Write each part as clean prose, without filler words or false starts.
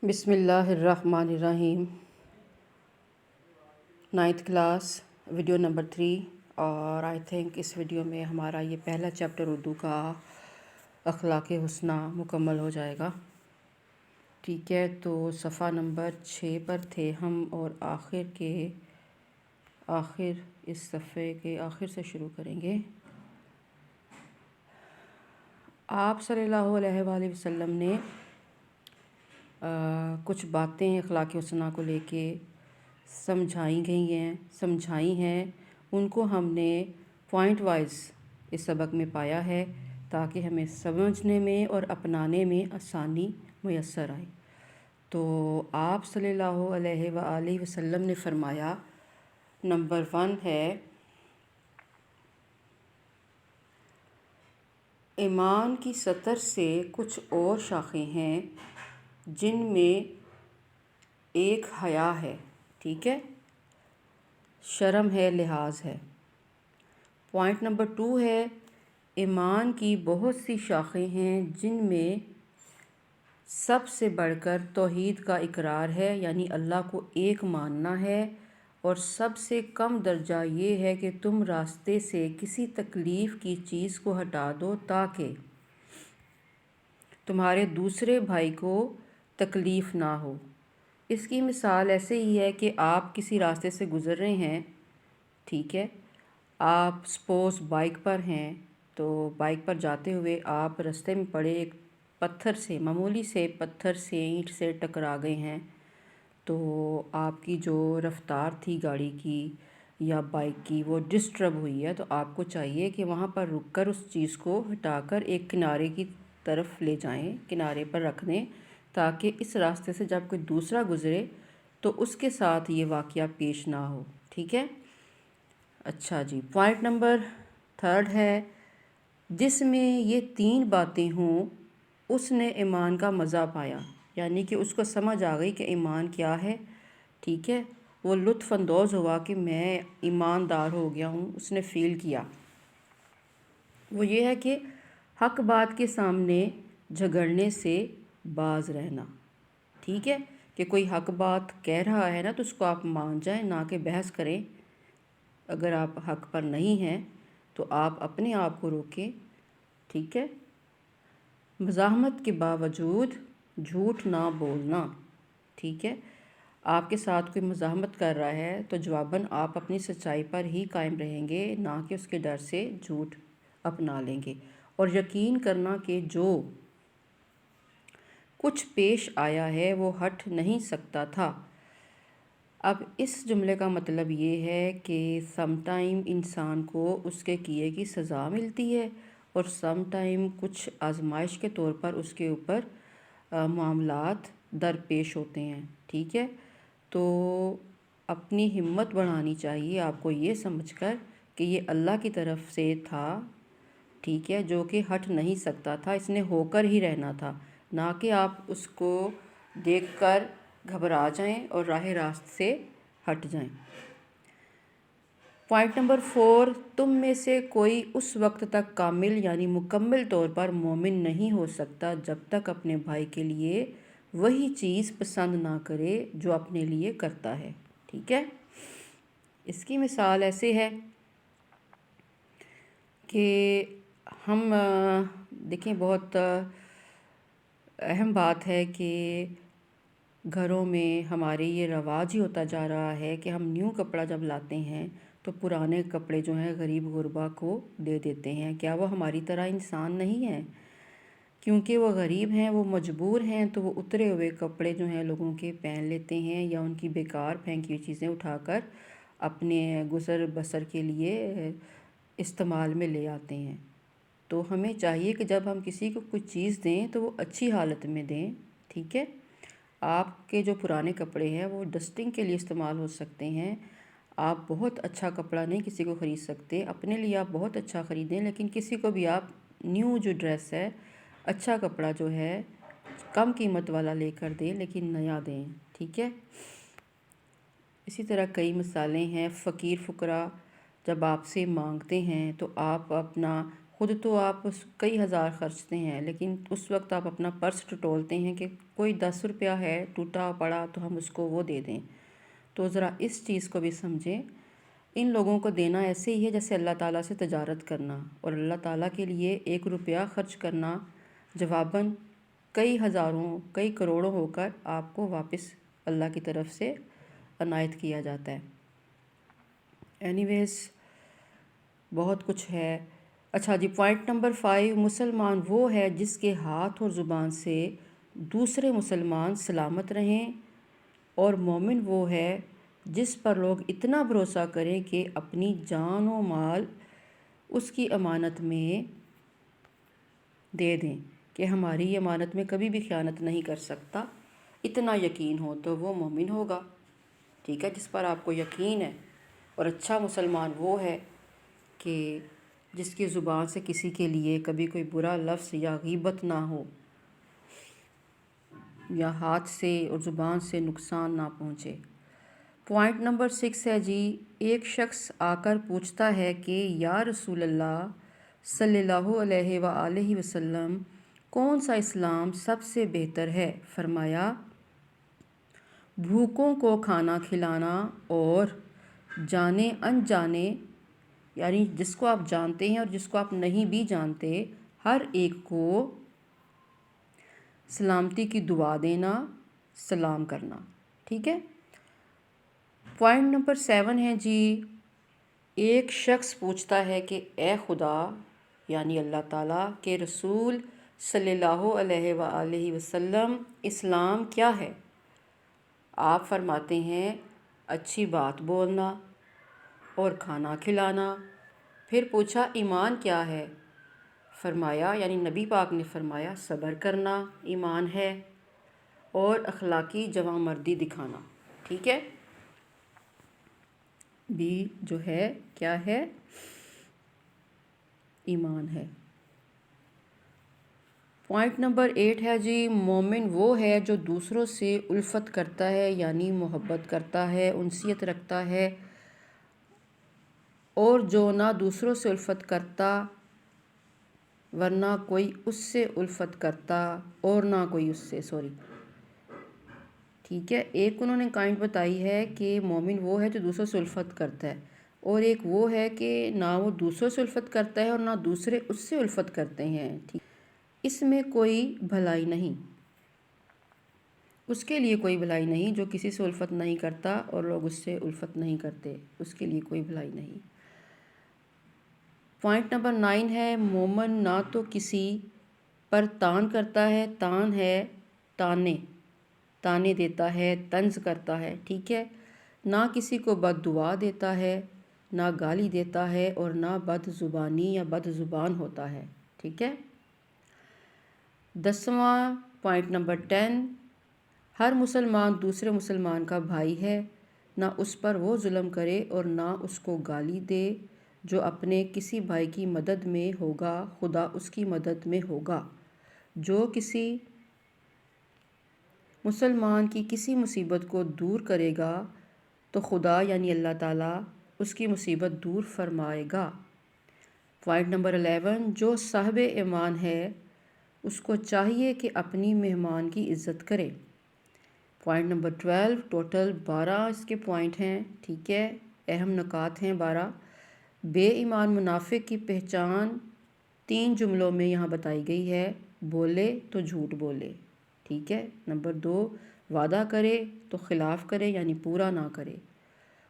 بسم اللہ الرحمن الرحیم۔ 9th کلاس ویڈیو نمبر 3، اور آئی تھنک اس ویڈیو میں ہمارا یہ پہلا چیپٹر اردو کا اخلاق حسنہ مکمل ہو جائے گا۔ ٹھیک ہے، تو صفحہ نمبر 6 پر تھے ہم، اور اس صفحے کے آخر سے شروع کریں گے۔ آپ صلی اللہ علیہ وآلہ وسلم نے کچھ باتیں اخلاق حسنہ کو لے کے سمجھائی ہیں، ان کو ہم نے پوائنٹ وائز اس سبق میں پایا ہے تاکہ ہمیں سمجھنے میں اور اپنانے میں آسانی میسر آئے۔ تو آپ صلی اللہ علیہ وآلہ وسلم نے فرمایا، نمبر 1 ہے ایمان کی سطر سے کچھ اور شاخیں ہیں جن میں ایک حیا ہے، ٹھیک ہے، شرم ہے، لحاظ ہے۔ پوائنٹ نمبر 2 ہے ایمان کی بہت سی شاخیں ہیں جن میں سب سے بڑھ کر توحید کا اقرار ہے، یعنی اللہ کو ایک ماننا ہے، اور سب سے کم درجہ یہ ہے کہ تم راستے سے کسی تکلیف کی چیز کو ہٹا دو تاکہ تمہارے دوسرے بھائی کو تکلیف نہ ہو۔ اس کی مثال ایسے ہی ہے کہ آپ کسی راستے سے گزر رہے ہیں، ٹھیک ہے، آپ سپوز بائک پر ہیں، تو بائک پر جاتے ہوئے آپ راستے میں پڑے ایک پتھر سے، معمولی سے پتھر سے، اینٹ سے ٹکرا گئے ہیں، تو آپ کی جو رفتار تھی گاڑی کی یا بائک کی وہ ڈسٹرب ہوئی ہے، تو آپ کو چاہیے کہ وہاں پر رک کر اس چیز کو ہٹا کر ایک کنارے کی طرف لے جائیں، کنارے پر رکھ دیں، تاکہ اس راستے سے جب کوئی دوسرا گزرے تو اس کے ساتھ یہ واقعہ پیش نہ ہو، ٹھیک ہے۔ اچھا جی، پوائنٹ نمبر 3 ہے جس میں یہ 3 باتیں ہوں اس نے ایمان کا مزہ پایا، یعنی کہ اس کو سمجھ آ گئی کہ ایمان کیا ہے، ٹھیک ہے، وہ لطف اندوز ہوا کہ میں ایماندار ہو گیا ہوں، اس نے فیل کیا۔ وہ یہ ہے کہ حق بات کے سامنے جھگڑنے سے باز رہنا، ٹھیک ہے، کہ کوئی حق بات کہہ رہا ہے نا تو اس کو آپ مان جائیں، نہ کہ بحث کریں۔ اگر آپ حق پر نہیں ہیں تو آپ اپنے آپ کو روکیں، ٹھیک ہے۔ مزاحمت کے باوجود جھوٹ نہ بولنا، ٹھیک ہے، آپ کے ساتھ کوئی مزاحمت کر رہا ہے تو جواباً آپ اپنی سچائی پر ہی قائم رہیں گے، نہ کہ اس کے ڈر سے جھوٹ اپنا لیں گے، اور یقین کرنا کہ جو کچھ پیش آیا ہے وہ ہٹ نہیں سکتا تھا۔ اب اس جملے کا مطلب یہ ہے کہ سم ٹائم انسان کو اس کے کیے کی سزا ملتی ہے، اور سم ٹائم کچھ آزمائش کے طور پر اس کے اوپر معاملات درپیش ہوتے ہیں، ٹھیک ہے۔ تو اپنی ہمت بڑھانی چاہیے آپ کو یہ سمجھ کر کہ یہ اللہ کی طرف سے تھا، ٹھیک ہے، جو کہ ہٹ نہیں سکتا تھا، اس نے ہو کر ہی رہنا تھا، نہ کہ آپ اس کو دیکھ کر گھبرا جائیں اور راہ راست سے ہٹ جائیں۔ پوائنٹ نمبر 4، تم میں سے کوئی اس وقت تک کامل یعنی مکمل طور پر مومن نہیں ہو سکتا جب تک اپنے بھائی کے لیے وہی چیز پسند نہ کرے جو اپنے لیے کرتا ہے، ٹھیک ہے۔ اس کی مثال ایسے ہے کہ ہم دیکھیں، بہت اہم بات ہے کہ گھروں میں ہمارے یہ رواج ہی ہوتا جا رہا ہے کہ ہم نیو کپڑا جب لاتے ہیں تو پرانے کپڑے جو ہیں غریب غربا کو دے دیتے ہیں۔ کیا وہ ہماری طرح انسان نہیں ہیں؟ کیونکہ وہ غریب ہیں، وہ مجبور ہیں، تو وہ اترے ہوئے کپڑے جو ہیں لوگوں کے پہن لیتے ہیں، یا ان کی بیکار پھینکی ہوئی چیزیں اٹھا کر اپنے گزر بسر کے لیے استعمال میں لے آتے ہیں۔ تو ہمیں چاہیے کہ جب ہم کسی کو کوئی چیز دیں تو وہ اچھی حالت میں دیں، ٹھیک ہے۔ آپ کے جو پرانے کپڑے ہیں وہ ڈسٹنگ کے لیے استعمال ہو سکتے ہیں، آپ بہت اچھا کپڑا نہیں کسی کو خرید سکتے، اپنے لیے آپ بہت اچھا خریدیں، لیکن کسی کو بھی آپ نیو جو ڈریس ہے، اچھا کپڑا جو ہے کم قیمت والا لے کر دیں، لیکن نیا دیں، ٹھیک ہے۔ اسی طرح کئی مثالیں ہیں، فقیر فقراء جب آپ سے مانگتے ہیں تو آپ اپنا خود تو آپ کئی ہزار خرچتے ہیں، لیکن اس وقت آپ اپنا پرس ٹٹولتے ہیں کہ کوئی 10 روپیہ ہے ٹوٹا پڑا تو ہم اس کو وہ دے دیں۔ تو ذرا اس چیز کو بھی سمجھیں، ان لوگوں کو دینا ایسے ہی ہے جیسے اللہ تعالیٰ سے تجارت کرنا، اور اللہ تعالیٰ کے لیے 1 روپیہ خرچ کرنا جواباً کئی ہزاروں کئی کروڑوں ہو کر آپ کو واپس اللہ کی طرف سے عنایت کیا جاتا ہے۔ اینی ویز بہت کچھ ہے۔ اچھا جی، پوائنٹ نمبر 5، مسلمان وہ ہے جس کے ہاتھ اور زبان سے دوسرے مسلمان سلامت رہیں، اور مومن وہ ہے جس پر لوگ اتنا بھروسہ کریں کہ اپنی جان و مال اس کی امانت میں دے دیں کہ ہماری امانت میں کبھی بھی خیانت نہیں کر سکتا، اتنا یقین ہو تو وہ مومن ہوگا۔ ٹھیک ہے، جس پر آپ کو یقین ہے۔ اور اچھا مسلمان وہ ہے کہ جس کی زبان سے کسی کے لیے کبھی کوئی برا لفظ یا غیبت نہ ہو، یا ہاتھ سے اور زبان سے نقصان نہ پہنچے۔ پوائنٹ نمبر 6 ہے جی، ایک شخص آ کر پوچھتا ہے کہ یا رسول اللہ صلی اللہ علیہ وآلہ وسلم، کون سا اسلام سب سے بہتر ہے؟ فرمایا، بھوکوں کو کھانا کھلانا اور جانے انجانے، یعنی جس کو آپ جانتے ہیں اور جس کو آپ نہیں بھی جانتے، ہر ایک کو سلامتی کی دعا دینا، سلام کرنا۔ ٹھیک ہے۔ پوائنٹ نمبر 7 ہے جی، ایک شخص پوچھتا ہے کہ اے خدا، یعنی اللہ تعالیٰ کے رسول صلی اللہ علیہ وآلہ وسلم، اسلام کیا ہے؟ آپ فرماتے ہیں اچھی بات بولنا اور کھانا کھلانا۔ پھر پوچھا ایمان کیا ہے؟ فرمایا، یعنی نبی پاک نے فرمایا صبر کرنا ایمان ہے، اور اخلاقی جوانمردی دکھانا۔ ٹھیک ہے، بھی جو ہے کیا ہے؟ ایمان ہے۔ پوائنٹ نمبر 8 ہے جی، مومن وہ ہے جو دوسروں سے الفت کرتا ہے، یعنی محبت کرتا ہے، انسیت رکھتا ہے، اور جو نہ دوسروں سے الفت کرتا ورنہ کوئی اس سے الفت کرتا، اور نہ کوئی اس سے ٹھیک ہے، ایک انہوں نے کائنٹ بتائی ہے کہ مومن وہ ہے جو دوسروں سے الفت کرتا ہے، اور ایک وہ ہے کہ نہ وہ دوسروں سے الفت کرتا ہے اور نہ دوسرے اس سے الفت کرتے ہیں۔ ٹھیک، اس میں کوئی بھلائی نہیں، اس کے لیے کوئی بھلائی نہیں جو کسی سے الفت نہیں کرتا اور لوگ اس سے الفت نہیں کرتے، اس کے لیے کوئی بھلائی نہیں۔ پوائنٹ نمبر 9 ہے، مومن نہ تو کسی پر تان کرتا ہے، تان ہے تانے دیتا ہے، طنز کرتا ہے، ٹھیک ہے، نہ کسی کو بد دعا دیتا ہے، نہ گالی دیتا ہے، اور نہ بد زبانی یا بد زبان ہوتا ہے۔ ٹھیک ہے۔ 10واں پوائنٹ نمبر 10، ہر مسلمان دوسرے مسلمان کا بھائی ہے، نہ اس پر وہ ظلم کرے اور نہ اس کو گالی دے، جو اپنے کسی بھائی کی مدد میں ہوگا خدا اس کی مدد میں ہوگا، جو کسی مسلمان کی کسی مصیبت کو دور کرے گا تو خدا یعنی اللہ تعالیٰ اس کی مصیبت دور فرمائے گا۔ پوائنٹ نمبر 11، جو صاحب ایمان ہے اس کو چاہیے کہ اپنی مہمان کی عزت کرے۔ پوائنٹ نمبر 12، ٹوٹل 12 اس کے پوائنٹ ہیں، ٹھیک ہے، اہم نکات ہیں 12۔ بے ایمان منافق کی پہچان 3 جملوں میں یہاں بتائی گئی ہے، بولے تو جھوٹ بولے، ٹھیک ہے۔ نمبر 2، وعدہ کرے تو خلاف کرے، یعنی پورا نہ کرے،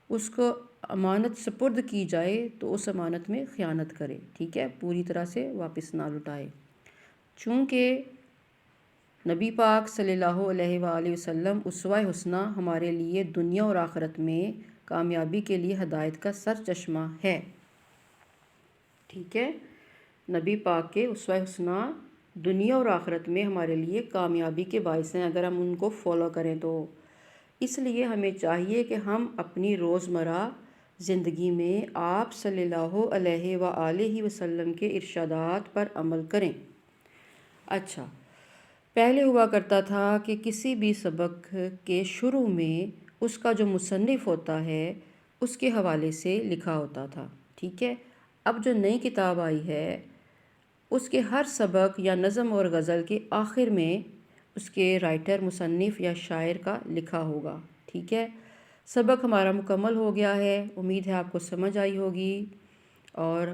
اس کو امانت سپرد کی جائے تو اس امانت میں خیانت کرے، ٹھیک ہے، پوری طرح سے واپس نہ لٹائے۔ چونکہ نبی پاک صلی اللہ علیہ وآلہ وسلم اسوہ حسنہ ہمارے لیے دنیا اور آخرت میں کامیابی کے لیے ہدایت کا سر چشمہ ہے، ٹھیک ہے، نبی پاک کے اسوہ حسنہ دنیا اور آخرت میں ہمارے لیے کامیابی کے باعث ہیں اگر ہم ان کو فالو کریں تو۔ اس لیے ہمیں چاہیے کہ ہم اپنی روزمرہ زندگی میں آپ صلی اللہ علیہ وآلہ وسلم کے ارشادات پر عمل کریں۔ اچھا، پہلے ہوا کرتا تھا کہ کسی بھی سبق کے شروع میں اس کا جو مصنف ہوتا ہے اس کے حوالے سے لکھا ہوتا تھا، ٹھیک ہے۔ اب جو نئی کتاب آئی ہے اس کے ہر سبق یا نظم اور غزل کے آخر میں اس کے رائٹر، مصنف یا شاعر کا لکھا ہوگا، ٹھیک ہے۔ سبق ہمارا مکمل ہو گیا ہے، امید ہے آپ کو سمجھ آئی ہوگی، اور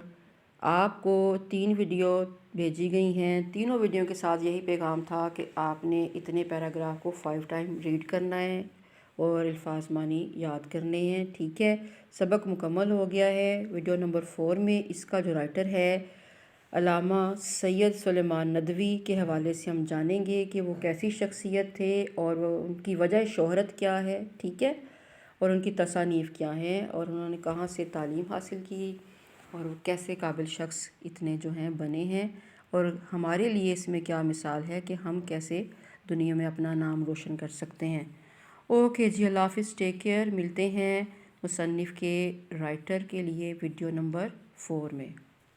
آپ کو 3 ویڈیو بھیجی گئی ہیں۔ تینوں ویڈیو کے ساتھ یہی پیغام تھا کہ آپ نے اتنے پیراگراف کو 5 ٹائم ریڈ کرنا ہے اور الفاظ معنی یاد کرنے ہیں، ٹھیک ہے۔ سبق مکمل ہو گیا ہے۔ ویڈیو نمبر 4 میں اس کا جو رائٹر ہے علامہ سید سلیمان ندوی کے حوالے سے ہم جانیں گے کہ وہ کیسی شخصیت تھے اور ان کی وجہ شہرت کیا ہے، ٹھیک ہے، اور ان کی تصانیف کیا ہیں، اور انہوں نے کہاں سے تعلیم حاصل کی، اور وہ کیسے قابل شخص اتنے جو ہیں بنے ہیں، اور ہمارے لیے اس میں کیا مثال ہے کہ ہم کیسے دنیا میں اپنا نام روشن کر سکتے ہیں۔ اوکے جی، اللہ حافظ، ٹیک کیئر۔ ملتے ہیں مصنف کے رائٹر کے لیے ویڈیو نمبر 4 میں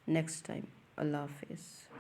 نیکسٹ ٹائم۔ اللہ حافظ۔